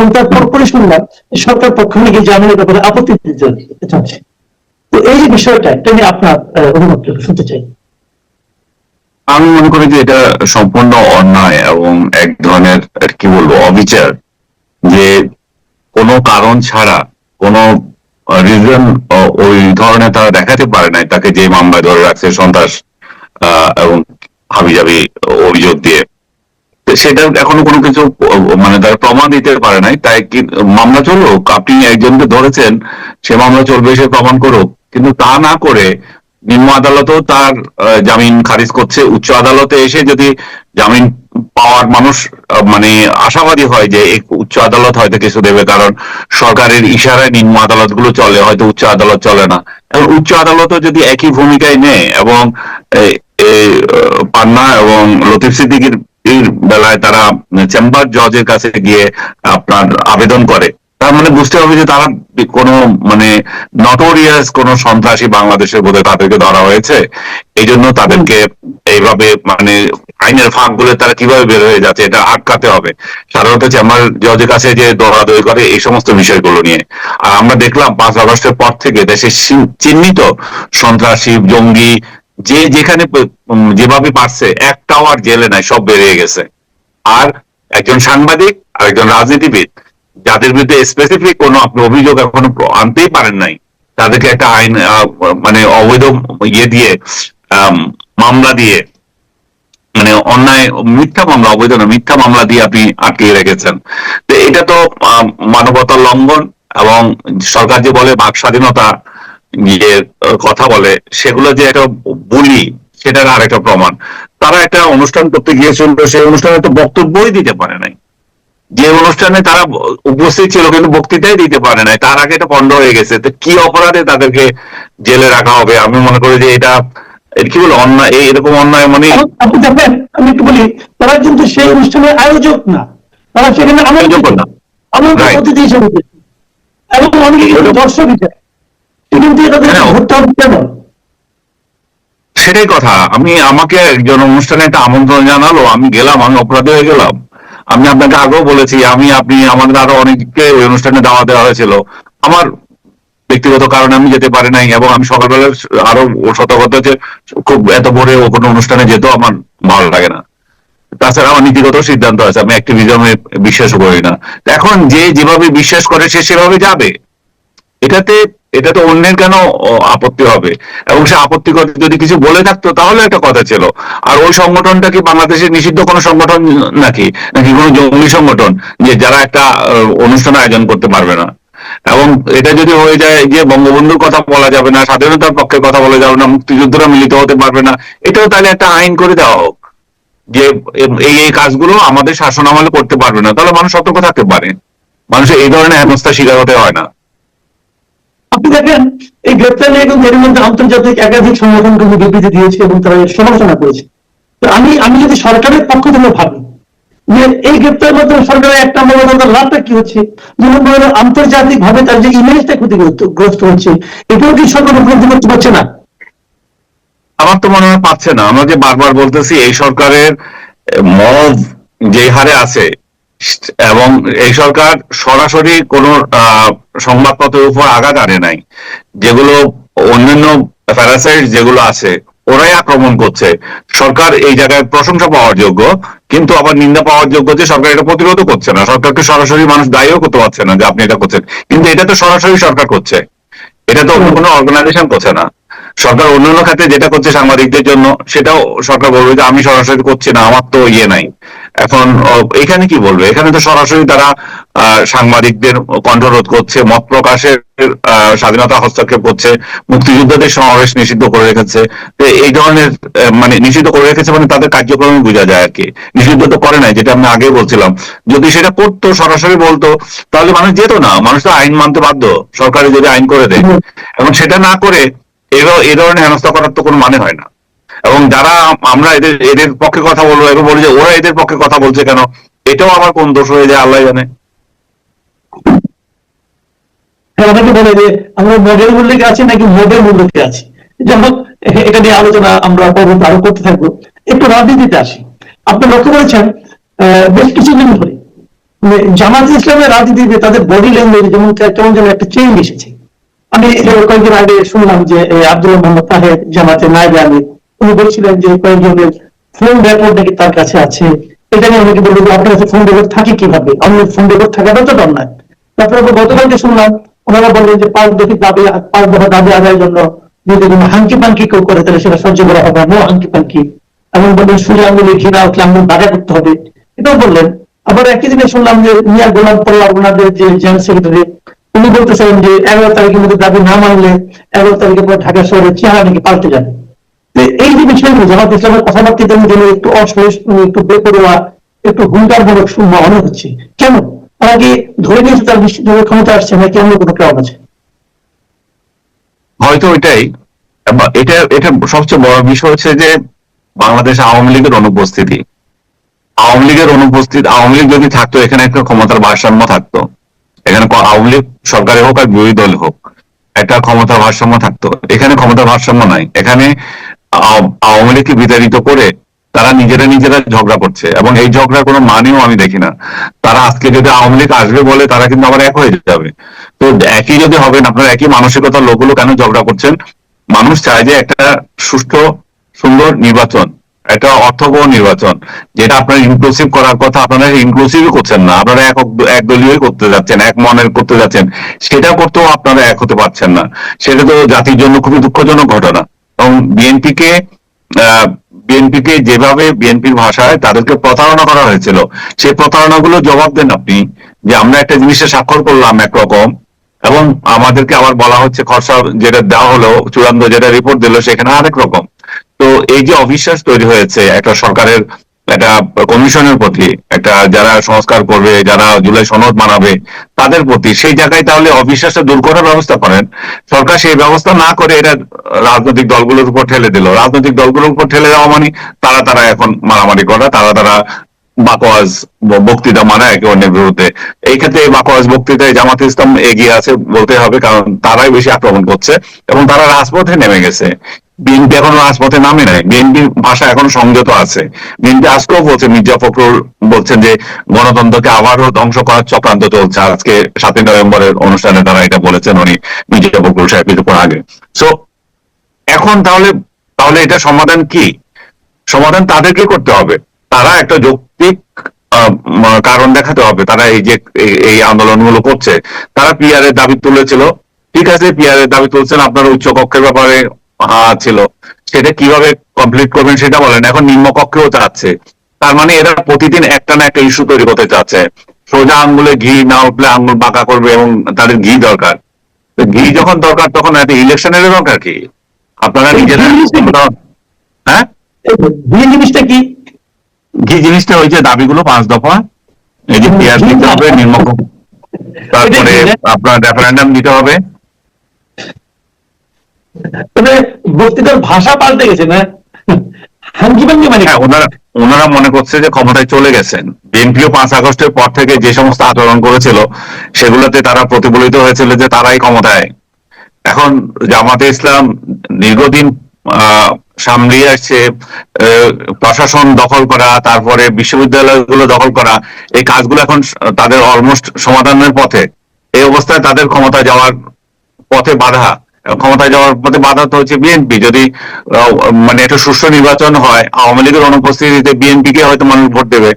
এবং তার পরপরই শুনলাম সরকার পক্ষ থেকে জামিনের ব্যাপারে আপত্তি দিতে চাচ্ছে। তো এই যে বিষয়টা, এটা নিয়ে আপনার অভিমত শুনতে চাই। আমি মনে করি যে এটা সম্পূর্ণ অন্যায় এবং এক ধরনের কি বলবো অবিচার, যে কোনো কারণ ছাড়া কোনো রিজন ওই ধরনের তারা দেখাতে পারে নাই তাকে যে মামলায় ধরে রাখছে সন্ত্রাস এবং হাবিজাবি অভিযোগ দিয়ে, সেটা এখনো কোনো কিছু মানে তারা প্রমাণ দিতে পারে নাই। তাই কি মামলা চলুক, আপনি একজনকে ধরেছেন সে মামলা চলবে, সে প্রমাণ করুক, কিন্তু তা না করে নিম্ন আদালতও তার জামিন খারিজ করছে। উচ্চ আদালতে এসে যদি জামিন পাওয়ার মানুষ মানে আশাবাদী হয় যে উচ্চ আদালত হয়তো কিছু দেবে, কারণ সরকারের ইশারায় নিম্ন আদালত গুলো চলে, হয়তো উচ্চ আদালত চলে না। এবং উচ্চ আদালতও যদি একই ভূমিকায় নেয় এবং পান্না এবং লতিফ সিদ্দিকীর বেলায় তারা চেম্বার জজের কাছে গিয়ে আপনার আবেদন করে, তার মানে বুঝতে হবে যে তারা কোনো মানে নটোরিয়াস কোন সন্ত্রাসী বাংলাদেশের বোধহয় তাদেরকে ধরা হয়েছে, এই জন্য তাদেরকে এইভাবে মানে আইনের ফাঁক গুলো তারা কিভাবে বের হয়ে যাচ্ছে এটা আটকাতে হবে। সাধারণত চেম্বার জজের কাছে যে দৌড়াদৌড়ি করে এই সমস্ত বিষয়গুলো নিয়ে। আর আমরা দেখলাম 5 আগস্টের পর থেকে দেশে চিহ্নিত সন্ত্রাসী জঙ্গি যে যেখানে যেভাবে পারছে একটাও আর জেলে নাই, সব বেরিয়ে গেছে। আর একজন সাংবাদিক আর একজন রাজনীতিবিদ যাদের বিরুদ্ধে স্পেসিফিক কোনো আপনি অভিযোগ এখনো আনতেই পারেন নাই, তাদেরকে একটা আইন মানে অবৈধ ইয়ে দিয়ে মামলা দিয়ে মানে অন্যায় মিথ্যা মামলা, অবৈধ না মিথ্যা মামলা দিয়ে আপনি আটকে রেখেছেন। তো এটা তো মানবতার লঙ্ঘন। এবং সরকার যে বলে বাক স্বাধীনতা যে কথা বলে, সেগুলো যে একটা বুলি সেটার আর একটা প্রমাণ। তারা একটা অনুষ্ঠান করতে গিয়েছিল, সেই অনুষ্ঠানে তো বক্তব্যই দিতে পারে নাই। যে অনুষ্ঠানে তারা উপস্থিত ছিল কিন্তু বক্তৃতাই দিতে পারে নাই, তার আগে এটা পণ্ড হয়ে গেছে। তো কি অপরাধে তাদেরকে জেলে রাখা হবে? আমি মনে করি যে এটা কি বলে অন্যায়, এরকম অন্যায় মানে আপনি দেখেন, আমি একটু বলি, তারা কিন্তু সেই অনুষ্ঠানের আয়োজক না, তারা সেখানে অতিথি হিসেবে এবং অনেকে কিন্তু দর্শক হিসেবে, কিন্তু তাদের ভোটটা কেন? সেটাই কথা। আমাকে একজন অনুষ্ঠানে একটা আমন্ত্রণ জানালো, আমি গেলাম, আমি অপরাধী হয়ে গেলাম। আমি আপনাকে আগেও বলেছি, আপনি আমাদের আরো অনেককে ওই অনুষ্ঠানে দাওয়া দেওয়া হয়েছিল, আমার ব্যক্তিগত কারণে আমি যেতে পারি নাই। এবং আমি সকালবেলা আরো সতর্কতা যে খুব এত ভোরে কোনো অনুষ্ঠানে যেত আমার ভালো লাগে না। তাছাড়া আমার নীতিগত সিদ্ধান্ত আছে, আমি অ্যাক্টিভিজমে বিশ্বাস করি না। এখন যে যেভাবে বিশ্বাস করে সে সেভাবে যাবে, এটাতে অন্যের কেন আপত্তি হবে? এবং সে আপত্তি করে যদি কিছু বলে থাকতো তাহলে একটা কথা ছিল। আর ওই সংগঠনটা কি বাংলাদেশের নিষিদ্ধ কোনো সংগঠন নাকি নাকি কোনো জঙ্গি সংগঠন যে যারা একটা অনুষ্ঠান আয়োজন করতে পারবে না? এবং এটা যদি হয়ে যায় যে বঙ্গবন্ধুর কথা বলা যাবে না, স্বাধীনতার পক্ষে কথা বলা যাবে না, মুক্তিযুদ্ধরা মিলিত হতে পারবে না, এটাও তাহলে একটা আইন করে দেওয়া হোক যে এই কাজগুলো আমাদের শাসন আমলে করতে পারবে না। তাহলে মানুষ সতর্ক থাকতে পারে, মানুষের এই ধরনের হেনস্থার শিকার হতে হয় না। আপনি দেখেন, এই গ্রেপ্তার নিয়ে কিন্তু এর মধ্যে আন্তর্জাতিক একাধিক সংগঠন কিন্তু বিবৃতি দিয়েছে এবং তারা সমালোচনা করেছে। তো আমি যদি সরকারের পক্ষ থেকে ভাবি যে এই গ্রেপ্তারের মাধ্যমে সরকারের এক নম্বর লাভটা কি হচ্ছে, যেমন আন্তর্জাতিক ভাবে তার যে ইমেজটা ক্ষতিগ্রস্ত হচ্ছে, এটাও কি সরকার উপলব্ধি করতে পারছে না? আমার তো মনে হয় পাচ্ছে না। আমরা যে বারবার বলতেছি এই সরকারের মব যে হারে আছে, এবং এই সরকার সরাসরি কোন সংবাদপত্রের উপর আঘাত আনে নাই, যেগুলো অন্যান্য প্যারাসাইট যেগুলো আছে ওরাই আক্রমণ করছে। সরকার এই জায়গায় প্রশংসা পাওয়ার যোগ্য, কিন্তু আবার নিন্দা পাওয়ার যোগ্য যে সরকার এটা প্রতিরোধও করছে না। সরকারকে সরাসরি মানুষ দায়ীও করতে পারছে না যে আপনি এটা করছেন, কিন্তু এটা তো সরাসরি সরকার করছে, এটা তো অন্য কোনো অর্গানাইজেশন করছে না। সরকার অন্যান্য খাতে যেটা করছে সাংবাদিকদের জন্য, সেটাও সরকার বলবে যে আমি সরাসরি করছি না, আমার তো ইয়ে নাই। এখন এখানে কি বলবে? এখানে তো সরাসরি তারা সাংবাদিকদের কণ্ঠরোধ করছে, মত প্রকাশের স্বাধীনতা হস্তক্ষেপ করছে, মুক্তিযোদ্ধাদের সমাবেশ নিষিদ্ধ করে রেখেছে। এই ধরনের মানে নিষিদ্ধ করে রেখেছে মানে তাদের কার্যক্রমে বোঝা যায় আর কি। নিষিদ্ধ তো করে নাই, যেটা আমি আগে বলছিলাম। যদি সেটা করতো, সরাসরি বলতো, তাহলে মানুষ যেত না। মানুষ তো আইন মানতে বাধ্য, সরকারি যদি আইন করে দেয়। এবং সেটা না করে এই ধরনের হেনস্থা করার তো কোনো মানে হয় না। এবং যারা আমরা এদের পক্ষে কথা বলবো, এবার বলি যে ওরা এদের পক্ষে কথা বলছে কেন, এটাও আমার কোন দোষ হয়ে যায় আল্লাহ জানে। অনেকে বলে যে আমরা মডেল মূল্যকে আছি নাকি মডেল মূল্যকে আছি। যেমন এটা নিয়ে আলোচনা আমরা পরবর্তী আরো করতে থাকবো। একটু রাজনীতিতে আসি। আপনি লক্ষ্য করেছেন বেশ কিছুদিন ধরে জামাত ইসলামের রাজনীতিতে তাদের বডি ল্যাঙ্গুয়েজ যেমন কেমন যেন একটা চেঞ্জ এসেছে। আমি কয়েকদিন আগে শুনলাম যে আব্দুল মোহাম্মদ তাহের জামাতের নায়েবে আমির, উনি বলছিলেন যে কয়েকজনের ফোন রেকর্ড নাকি তার কাছে আছে। এটা নিয়ে অনেকে বললো যে আপনার কাছে ফোন রেকর্ড থাকে কিভাবে, অন্যের ফোন রেকর্ড থাকাটা তো দরকার। তারপরে গতকালকে শুনলাম ওনারা বললেন যে 5 দফা দাবি আদায়ের জন্য যদি কোনো হাঙ্কি পাঙ্কি কেউ করে তাহলে সেটা সহ্য করা হবে, নো হাঙ্কি পাঙ্কি। এমন বললেন সুজা আঙ্গুলি ঘৃণা উঠলে আঙ্গুল বাধা করতে হবে, এটাও বললেন। আবার একই দিনে শুনলাম যে মিয়া গোলাম পল্লা ওনাদের যে জেনারেল সেক্রেটারি, উনি বলতেছেন যে 11 তারিখের মধ্যে দাবি না মানলে 11 তারিখের পর ঢাকা শহরের চেহারা নাকি পাল্টে যাবে। এই যে বিষয়গুলো জামাত ইসলামের কথাবার্তা যেন একটু অসহিষ্ণু, একটু বেপরোয়া, একটু হুঙ্কারমূলক মনে হচ্ছে, কেন? তারা কি ধরে নিয়েছে তার নিশ্চিতভাবে ক্ষমতা আসছে, নাকি অন্য কোনো কারণ আছে? হয়তো এটাই। এটা এটা সবচেয়ে বড় বিষয় হচ্ছে যে বাংলাদেশ আওয়ামী লীগের অনুপস্থিতি। আওয়ামী লীগ যদি থাকতো এখানে একটা ক্ষমতার ভারসাম্য থাকতো, এখানে আওয়ামী লীগ সরকারে হোক আর বিরোধী দল হোক একটা ক্ষমতার ভারসাম্য থাকতো। এখানে ক্ষমতার ভারসাম্য নাই। এখানে আওয়ামী লীগকে বিতাড়িত করে তারা নিজেরা ঝগড়া করছে, এবং এই ঝগড়ার কোনো মানেও আমি দেখি না। তারা আজকে যদি আওয়ামী লীগ আসবে বলে তারা কিন্তু আবার এক হয়ে যাবে। তো একই যদি হবেন, আপনার একই মানসিকতার লোকগুলো কেন ঝগড়া করছেন? মানুষ চায় যে একটা সুষ্ঠু সুন্দর নির্বাচন, একটা অর্থবহ নির্বাচন, যেটা আপনার ইনক্লুসিভ করার কথা, আপনারা ইনক্লুসিভই করছেন না। আপনারা একদলীয় করতে যাচ্ছেন, এক মনের করতে যাচ্ছেন, সেটা করতেও আপনারা এক হতে পারছেন না। সেটা তো জাতির জন্য খুবই দুঃখজনক ঘটনা। এবং বিএনপিকে যেভাবে বিএনপির ভাষায় তাদেরকে প্রতারণা করা হয়েছিল, সেই প্রতারণাগুলো জবাব দেন আপনি। যে আমরা একটা জিনিসে স্বাক্ষর করলাম একরকম, এবং আমাদেরকে আবার বলা হচ্ছে খরচা যেটা দেওয়া হলো, চূড়ান্ত যেটা রিপোর্ট দিল সেখানে আরেক রকম। তো এই যে অবিশ্বাস তৈরি হয়েছে একটা সরকারের, একটা কমিশনের প্রতি, একটা যারা সংস্কার করবে, যারা জুলাই সনদ মানাবে তাদের প্রতি, সেই জায়গায় তাহলে অবিশ্বাসটা দূর করার ব্যবস্থা করেন। সরকার সেই ব্যবস্থা না করে এটা রাজনৈতিক দলগুলোর উপর ঠেলে দিল। রাজনৈতিক দলগুলোর উপর ঠেলে দেওয়া মানে তারা এখন মারামারি করা, তারা বাকওয়াজ বক্তৃতা মানে একে অন্যের বিরুদ্ধে। এই ক্ষেত্রে বাকওয়াজ বক্তৃতায় জামাত ইসলাম এগিয়ে আছে বলতে হবে, কারণ তারাই বেশি আক্রমণ করছে এবং তারা রাজপথে নেমে গেছে। বিএনপি এখনো রাজপথে নামে নাই, বিএনপির ভাষা এখন সংযত আছে। বিএনপি আজকেও বলছে, মির্জা ফখরুল বলছেন যে গণতন্ত্রকে আবারও ধ্বংস করার চক্রান্ত চলছে। আজকে 7ই নভেম্বরের অনুষ্ঠানে তারা এটা বলেছেন, উনি মির্জা ফখরুল সাহেব কিছুক্ষণ আগে। সো এখন তাহলে এটা সমাধান কি? সমাধান তাদেরকে করতে হবে। তারা একটা যৌক্তিক কারণ দেখাতে হবে। তারা এই যে এই আন্দোলনগুলো করছে, তারা পিআর এর দাবি তুলেছিল, ঠিক আছে, পিআর এর দাবি তুলছেন, আপনার উচ্চ কক্ষের ব্যাপারে ছিল, সেটা কিভাবে কমপ্লিট করবেন সেটা বলেন। এখন নিম্ন কক্ষেও চাচ্ছে, তার মানে এরা প্রতিদিন একটা না একটা ইস্যু তৈরি করতে চাচ্ছে। সোজা আঙ্গুলে ঘি না উঠলে আঙ্গুল বাঁকা করবে, এবং তাদের ঘি দরকার। ঘি যখন দরকার তখন একটা ইলেকশনের দরকার কি? আপনারা নিজেরা, হ্যাঁ, জিনিসটা কি? ঘি জিনিসটা ওই যে দাবিগুলো 5 দফা, এই যে পিয়ার দিতে হবে, নিম্ন, তারপরে আপনার রেফারেন্ডাম দিতে হবে। তবে বক্তৃতার ভাষা পাল্টে গেছে না? মানে হ্যাঁ, ওনারা মনে করছে যে ক্ষমতায় চলে গেছেন। বিএনপিও 5 আগস্টের পর থেকে যে সমস্ত আচরণ করেছিল সেগুলোতে তারা প্রতিফলিত হয়েছিল যে তারাই ক্ষমতায়। এখন জামাতে ইসলাম দীর্ঘদিন সামলিয়ে আসছে প্রশাসন দখল করা, তারপরে বিশ্ববিদ্যালয়গুলো দখল করা, এই কাজগুলো এখন তাদের অলমোস্ট সমাধানের পথে। এই অবস্থায় তাদের ক্ষমতায় যাওয়ার পথে বাধা, ক্ষমতায় যাওয়ার পথে বাধা তো হচ্ছে বিএনপি। যদি মানে একটা সুষ্ঠু নির্বাচন হয়, আওয়ামী লীগের অনুপস্থিতিতে বিএনপি কে হয়তো মানুষ ভোট দেবে,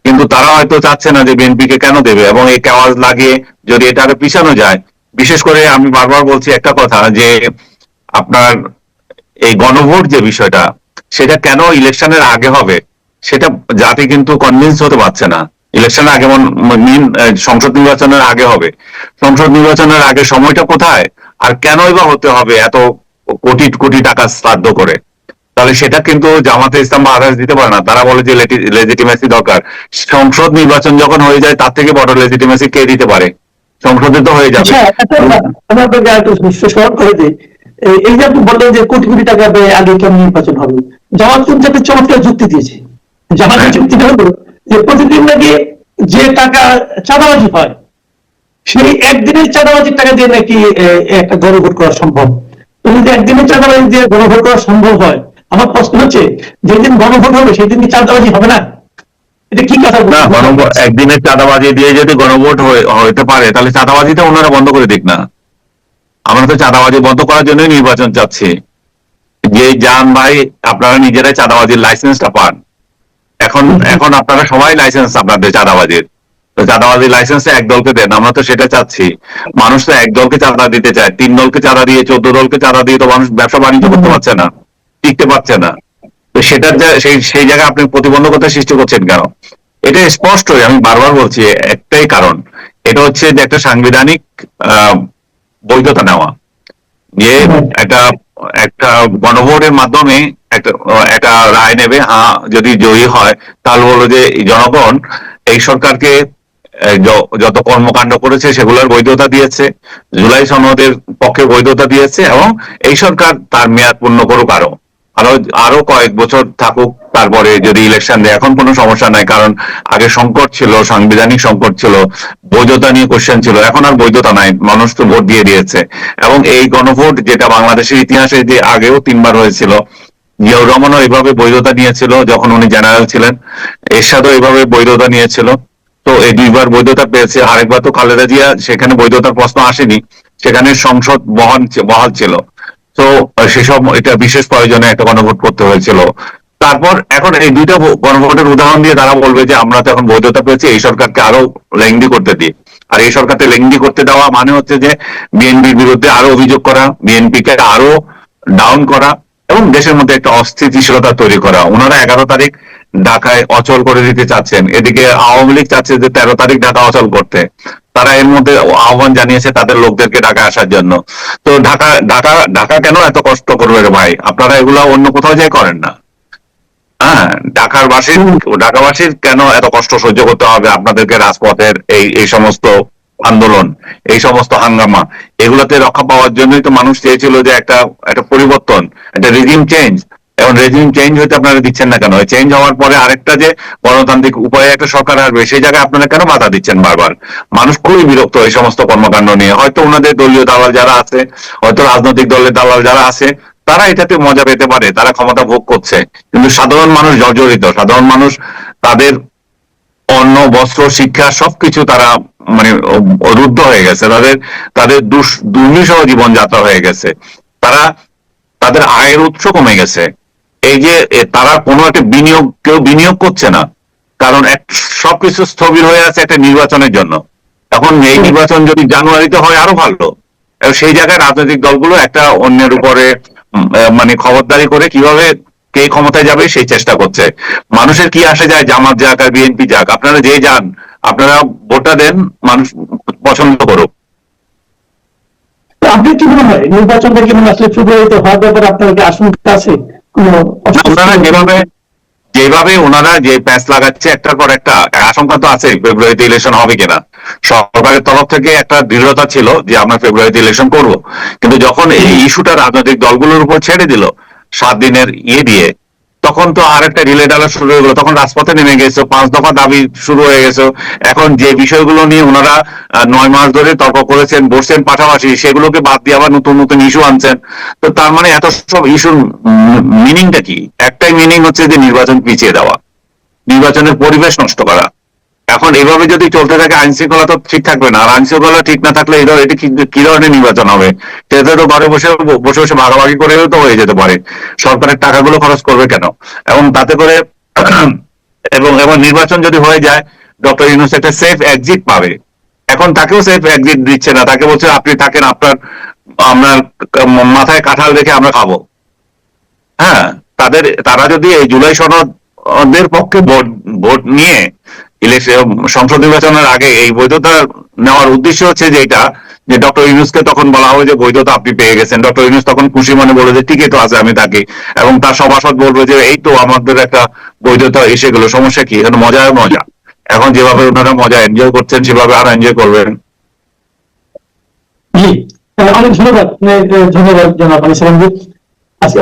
কিন্তু তারা হয়তো চাচ্ছে না যে বিএনপি কে কেন দেবে। এবং এই আওয়াজ লাগিয়ে যদি এটা আরো পিছানো যায়, বিশেষ করে আমি বারবার বলছি একটা কথা, যে আপনার এই গণভোট যে বিষয়টা, সেটা কেন ইলেকশনের আগে হবে সেটা জাতি কিন্তু কনভিন্স হতে পারছে না। ইলেকশনের আগে, সংসদ নির্বাচনের আগে হবে। সংসদ নির্বাচনের আগে সময়টা কোথায়, আর কেনই বা হতে হবে এত কোটি কোটি টাকা শ্রাদ্ধ করে? তাহলে সেটা কিন্তু জামাতে ইসলাম বা আদার্স দিতে পারে না। তারা বলে যে লেজিটিমেসি দরকার। সংসদ নির্বাচন যখন হয়ে যায়, তার থেকে বড় লেজিটিমেসি কে দিতে পারে? সংসদে তো হয়ে যাবে। স্মরণ করে দিই, এই যে আপনি বললেন যে কোটি কোটি টাকা ব্যয় আগে কেমন নির্বাচন হবে, জামাত কিন্তু একটা চমৎকার যুক্তি দিয়েছে। জামাতের যুক্তিটা হলো যে প্রতিদিন নাকি যে টাকা চাঁদাবাজি হয়, সেই একদিনের চাঁদাবাজির টাকা দিয়ে নাকি একটা গণভোট করা সম্ভব। তো যদি একদিনের চাঁদাবাজি দিয়ে গণভোট করা সম্ভব হয়, আমার প্রশ্ন হচ্ছে যেদিন গণভোট হবে সেদিন কি চাঁদাবাজি হবে না? এটা কি কথা না, বলছেন? একদিনের চাঁদাবাজি দিয়ে যদি গণভোট হইতে পারে, তাহলে চাঁদাবাজিটা ওনারা বন্ধ করে দিক না। আমরা তো চাঁদাবাজি বন্ধ করার জন্যই নির্বাচন চাচ্ছি। যে যান ভাই, আপনারা নিজেরাই চাঁদাবাজির লাইসেন্সটা পান। এখন এখন আপনারা সবাই লাইসেন্স আপনাদের চাঁদাবাজির। তো চাঁদাবাজির লাইসেন্সটা এক দলকে দেন, আমরা তো সেটা চাচ্ছি। মানুষ তো এক দলকে চাঁদা দিতে চায়, 3 দলকে চাঁদা দিয়ে 14 দলকে চাঁদা দিয়ে তো মানুষ ব্যবসা বাণিজ্য করতে পারছে না, টিকতে পারছে না। তো সেটার সেই জায়গায় আপনি প্রতিবন্ধকতা সৃষ্টি করছেন কেন? এটা স্পষ্টই, আমি বারবার বলছি, একটাই কারণ। এটা হচ্ছে যে একটা সাংবিধানিক আহ বৈধতা নেওয়া, যে একটা একটা গণভোটের মাধ্যমে একটা একটা রায় নেবে, হ্যাঁ যদি জয়ী হয় তাহলে বলো যে এই জনগণ এই সরকারকে যত কর্মকাণ্ড করেছে সেগুলোর বৈধতা দিয়েছে, জুলাই সনদের পক্ষে বৈধতা দিয়েছে, এবং এই সরকার তার মেয়াদ পূর্ণ করুক, আরো আরো কয়েক বছর থাকুক, তারপরে যদি ইলেকশন দেয় এখন কোনো সমস্যা নাই। কারণ আগে সংকট ছিল, সাংবিধানিক সংকট ছিল, বৈধতা নিয়ে কোশ্চেন ছিল, এখন আর বৈধতা নাই, মানুষ তো ভোট দিয়ে দিয়েছে। এবং এই গণভোট যেটা বাংলাদেশের ইতিহাসে যে আগেও 3 বার হয়েছিল, জিয়াউর রহমানও এইভাবে বৈধতা নিয়েছিল যখন উনি জেনারেল ছিলেন, এরশাদও এইভাবে বৈধতা নিয়েছিল। তো এই 2বার বৈধতা পেয়েছে। আরেকবার তো খালেদা জিয়া, সেখানে বৈধতার প্রশ্ন আসেনি, সেখানে সংসদ বহাল ছিল। তো সেসব এটা বিশেষ প্রয়োজনে একটা গণভোট করতে হয়েছিল। তারপর এখন এই 2টা গণভোটের উদাহরণ দিয়ে তারা বলবে যে আমরা তো এখন বৈধতা পেয়েছি, এই সরকারকে আরো লেংদি করতে দিই। আর এই সরকারকে লেংদি করতে দেওয়া মানে হচ্ছে যে বিএনপির বিরুদ্ধে আরো অভিযোগ করা, বিএনপিকে আরো ডাউন করা, এবং দেশের মধ্যে একটা অস্থিতিশীলতা তৈরি করা। ওনারা 11 তারিখ ঢাকায় অচল করে দিতে চাচ্ছেন, এদিকে আওয়ামী লীগ চাচ্ছে যে 13 তারিখ ঢাকা অচল করতে। তারা এর মধ্যে আহ্বান জানিয়েছে তাদের লোকদেরকে ঢাকা আসার জন্য। তো ঢাকা ঢাকা ঢাকা কেন এত কষ্ট করবে রে ভাই? আপনারা এগুলা অন্য কোথাও যাই করেন না। হ্যাঁ, ঢাকাবাসীর কেন এত কষ্ট সহ্য করতে হবে আপনাদেরকে? রাজপথের এই সমস্ত আন্দোলন, এই সমস্ত হাঙ্গামা, এগুলাতে রক্ষা পাওয়ার জন্যই তো মানুষ চেয়েছিল যে একটা একটা পরিবর্তন, একটা রেজিম চেঞ্জ। এখন রেজিম চেঞ্জ হইতে আপনারা দিচ্ছেন না কেন? চেঞ্জ হওয়ার পরে আরেকটা যে গণতান্ত্রিক উপায়ে একটা সরকার আসবে, সেই জায়গায় আপনারা কেন বাধা দিচ্ছেন বারবার? মানুষ খুবই বিরক্ত এই সমস্ত কর্মকাণ্ড নিয়ে। হয়তো ওনাদের দলীয় দালাল যারা আছে, হয়তো রাজনৈতিক দলের দালাল যারা আছে, তারা এটাতে মজা পেতে পারে, তারা ক্ষমতা ভোগ করছে, কিন্তু সাধারণ মানুষ জর্জরিত। সাধারণ মানুষ তাদের অন্ন, বস্ত্র, শিক্ষা সবকিছু তারা মানে রুদ্ধ হয়ে গেছে, তাদের তাদের দুর্বিষহ জীবনযাত্রা হয়ে গেছে, তারা তাদের আয়ের উৎস কমে গেছে। এই যে তারা কোনো একটা কেউ বিনিয়োগ করছে না, কারণ সবকিছু স্থবির হয়ে আছে একটা নির্বাচনের জন্য। এখন এই নির্বাচন যদি জানুয়ারিতে হয় আরো ভালো। সেই জায়গায় রাজনৈতিক দলগুলো একটা অন্যের উপরে মানে খবরদারি করে কিভাবে কে ক্ষমতায় যাবে সেই চেষ্টা করছে। মানুষের কি আসে যায় জামাত যাক আর বিএনপি যাক, আপনারা যে যান, আপনারা ভোটটা দেন, মানুষ পছন্দ করুক। আপনি কি মনে হয় নির্বাচনটা কি আসলে ফেব্রুয়ারিতে হওয়ার ব্যাপারে আপনার কি আশঙ্কা আছে? আপনারা যেভাবে ওনারা যে প্যাঁচ লাগাচ্ছে একটার পর একটা, আশঙ্কা তো আছে ফেব্রুয়ারিতে ইলেকশন হবে কিনা। সরকারের তরফ থেকে একটা দৃঢ়তা ছিল যে আমরা ফেব্রুয়ারিতে ইলেকশন করব, কিন্তু যখন এই ইস্যুটা রাজনৈতিক দলগুলোর উপর ছেড়ে দিল 7 দিনের দিয়ে, তখন তো আর একটা রিলে ডালা শুরু হয়ে গেল, তখন রাজপথে নেমে গেছে, 5 দফা দাবি শুরু হয়ে গেছে। এখন যে বিষয়গুলো নিয়ে ওনারা 9 মাস ধরে তর্ক করেছেন, বসছেন পাশাপাশি, সেগুলোকে বাদ দিয়ে আবার নতুন নতুন ইস্যু আনছেন। তো তার মানে এত সব ইস্যুর মিনিংটা কি? একটাই মিনিং হচ্ছে যে নির্বাচন পিছিয়ে দেওয়া, নির্বাচনের পরিবেশ নষ্ট করা। এখন এইভাবে যদি চলতে থাকে আইন শৃঙ্খলা তো ঠিক থাকবে না, আর আইন শৃঙ্খলা ঠিক না থাকলে এটা কি ধরনের নির্বাচন হবে? সেটা তো ঘরে বসে বসে বসে ভাগাভাগি করেও তো হয়ে যেতে পারে। সরকারের টাকাগুলো খরচ করবে কেন? এবং তাতে করে এবং এবং নির্বাচন যদি হয়ে যায়, ডক্টর ইউনূস একটা সেফ এক্সিট পাবে। এখন তাকেও সেফ এক্সিট দিচ্ছে না, তাকে বলছে আপনি থাকেন, আপনার মাথায় কাঁঠাল রেখে আমরা খাবো। হ্যাঁ, তারা যদি এই জুলাই সনদের পক্ষে ভোট নিয়ে সংসদ নির্বাচনের আগে এই বৈধতা নেওয়ার উদ্দেশ্য হচ্ছে যে এটা, যে ডক্টর ইউনূসকে তখন বলা হবে যে বৈধতা আপনি পেয়ে গেছেন, ডক্টর ইউনূস তখন খুশি মনে বলে যে ঠিকই তো আছে, আমি থাকি, এবং তার সভাসদ বলবে যে এই তো আমাদের একটা বৈধতা এসে গেল, সমস্যা কি? এখন মজা মজা। এখন যেভাবে ওনারা মজা এনজয় করছেন সেভাবে আরো এনজয় করবেন। জি, অনেক ধন্যবাদ, ধন্যবাদ জনাব আলী সালাম। আজকে